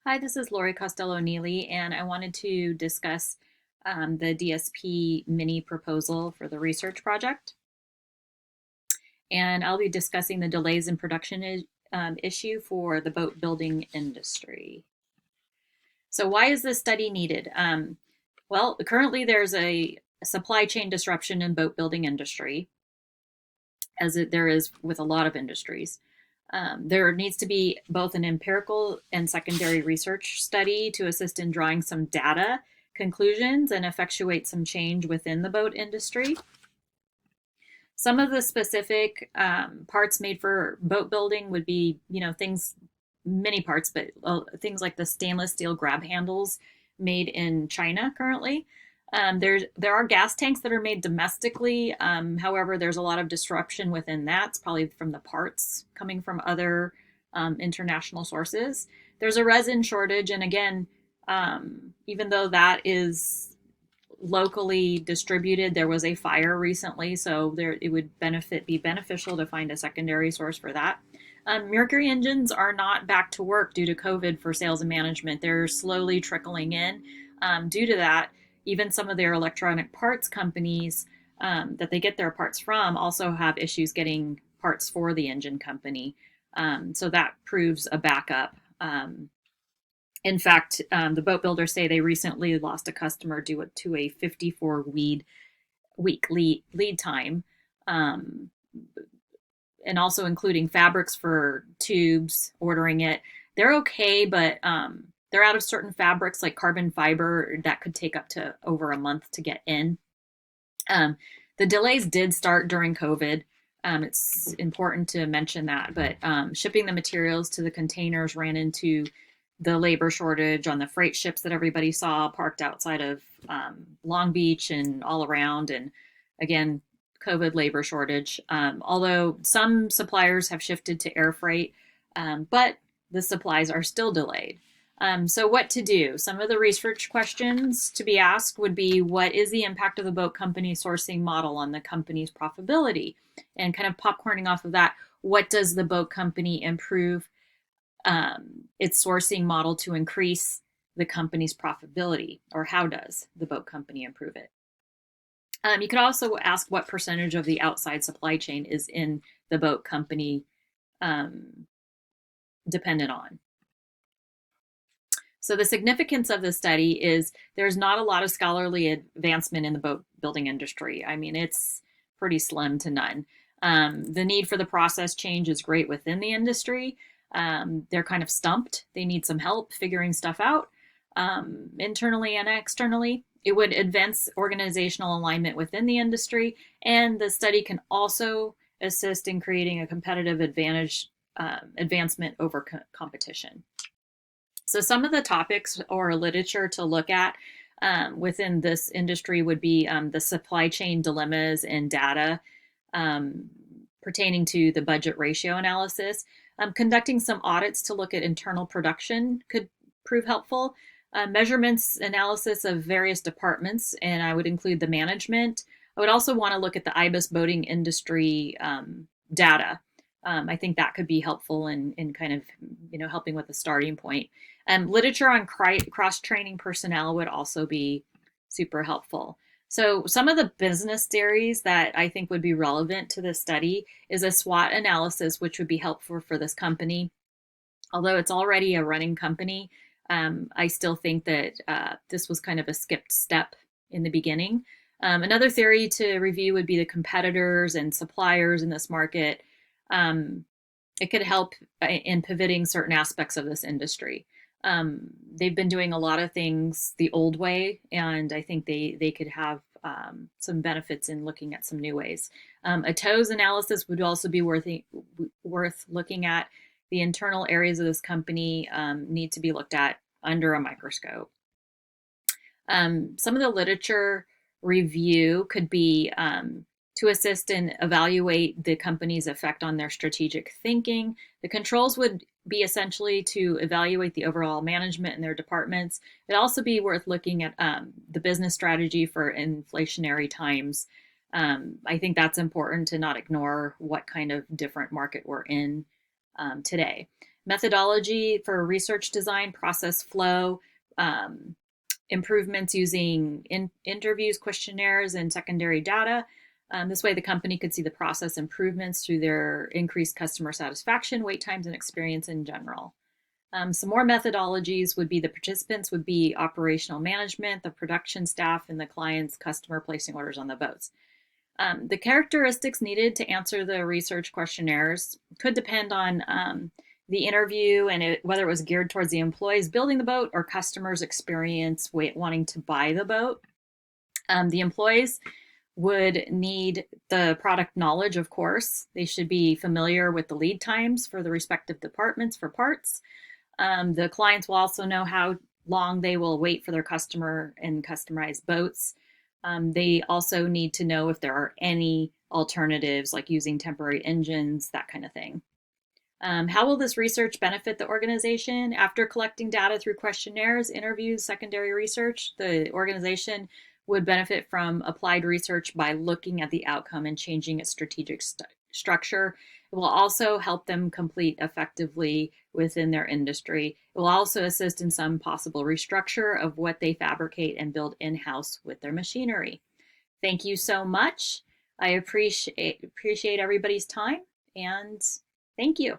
Hi, this is Lori Costello-Neely, and I wanted to discuss the DSP mini proposal for the research project. And I'll be discussing the delays in production issue for the boat building industry. So why is this study needed? Well, currently there's a supply chain disruption in boat building industry, there is with a lot of industries. There needs to be both an empirical and secondary research study to assist in drawing some data conclusions and effectuate some change within the boat industry. Some of the specific parts made for boat building would be, things, many parts, but things like the stainless steel grab handles made in China currently. There are gas tanks that are made domestically. However, there's a lot of disruption within that. It's probably from the parts coming from other international sources. There's a resin shortage, and again, even though that is locally distributed, there was a fire recently, so it would be beneficial to find a secondary source for that. Mercury engines are not back to work due to COVID for sales and management. They're slowly trickling in. Due to that, even some of their electronic parts companies that they get their parts from also have issues getting parts for the engine company. So that proves a backup. In fact, the boat builders say they recently lost a customer due to a 54-week lead time, and also including fabrics for tubes, ordering it. They're okay, but they're out of certain fabrics like carbon fiber that could take up to over a month to get in. The delays did start during COVID. It's important to mention that, but shipping the materials to the containers ran into the labor shortage on the freight ships that everybody saw parked outside of Long Beach and all around. And again, COVID labor shortage. Although some suppliers have shifted to air freight, but the supplies are still delayed. So what to do? Some of the research questions to be asked would be, what is the impact of the boat company sourcing model on the company's profitability? And kind of popcorning off of that, what does the boat company improve its sourcing model to increase the company's profitability, or how does the boat company improve it? You could also ask what percentage of the outside supply chain is in the boat company dependent on. So the significance of the study is there's not a lot of scholarly advancement in the boat building industry. I mean, it's pretty slim to none. The need for the process change is great within the industry. They're kind of stumped. They need some help figuring stuff out internally and externally. It would advance organizational alignment within the industry, and the study can also assist in creating a competitive advancement over competition. So some of the topics or literature to look at within this industry would be the supply chain dilemmas and data pertaining to the budget ratio analysis. Conducting some audits to look at internal production could prove helpful. Measurements analysis of various departments, and I would include the management. I would also want to look at the IBIS boating industry data. I think that could be helpful in kind of, helping with the starting point. Literature on cross-training personnel would also be super helpful. So some of the business theories that I think would be relevant to this study is a SWOT analysis, which would be helpful for this company. Although it's already a running company, I still think that this was kind of a skipped step in the beginning. Another theory to review would be the competitors and suppliers in this market. It could help in pivoting certain aspects of this industry. They've been doing a lot of things the old way, and I think they could have some benefits in looking at some new ways. A TOES analysis would also be worth looking at. The internal areas of this company need to be looked at under a microscope. Some of the literature review could be to assist and evaluate the company's effect on their strategic thinking. The controls would be essentially to evaluate the overall management in their departments. It'd also be worth looking at the business strategy for inflationary times. I think that's important to not ignore what kind of different market we're in today. methodology for research design, process flow, um, improvements using interviews, questionnaires, and secondary data. This way, the company could see the process improvements through their increased customer satisfaction, wait times, and experience in general. Some more methodologies would be the participants would be operational management, the production staff, and the client's customer placing orders on the boats. The characteristics needed to answer the research questionnaires could depend on the interview and whether it was geared towards the employees building the boat or customers' experience wanting to buy the boat. The employees would need the product knowledge, of course. They should be familiar with the lead times for the respective departments for parts. The clients will also know how long they will wait for their customer and customized boats. They also need to know if there are any alternatives, like using temporary engines, that kind of thing. How will this research benefit the organization? After collecting data through questionnaires, interviews, secondary research, the organization would benefit from applied research by looking at the outcome and changing its strategic structure. It will also help them compete effectively within their industry. It will also assist in some possible restructure of what they fabricate and build in-house with their machinery. Thank you so much. I appreciate everybody's time, and thank you.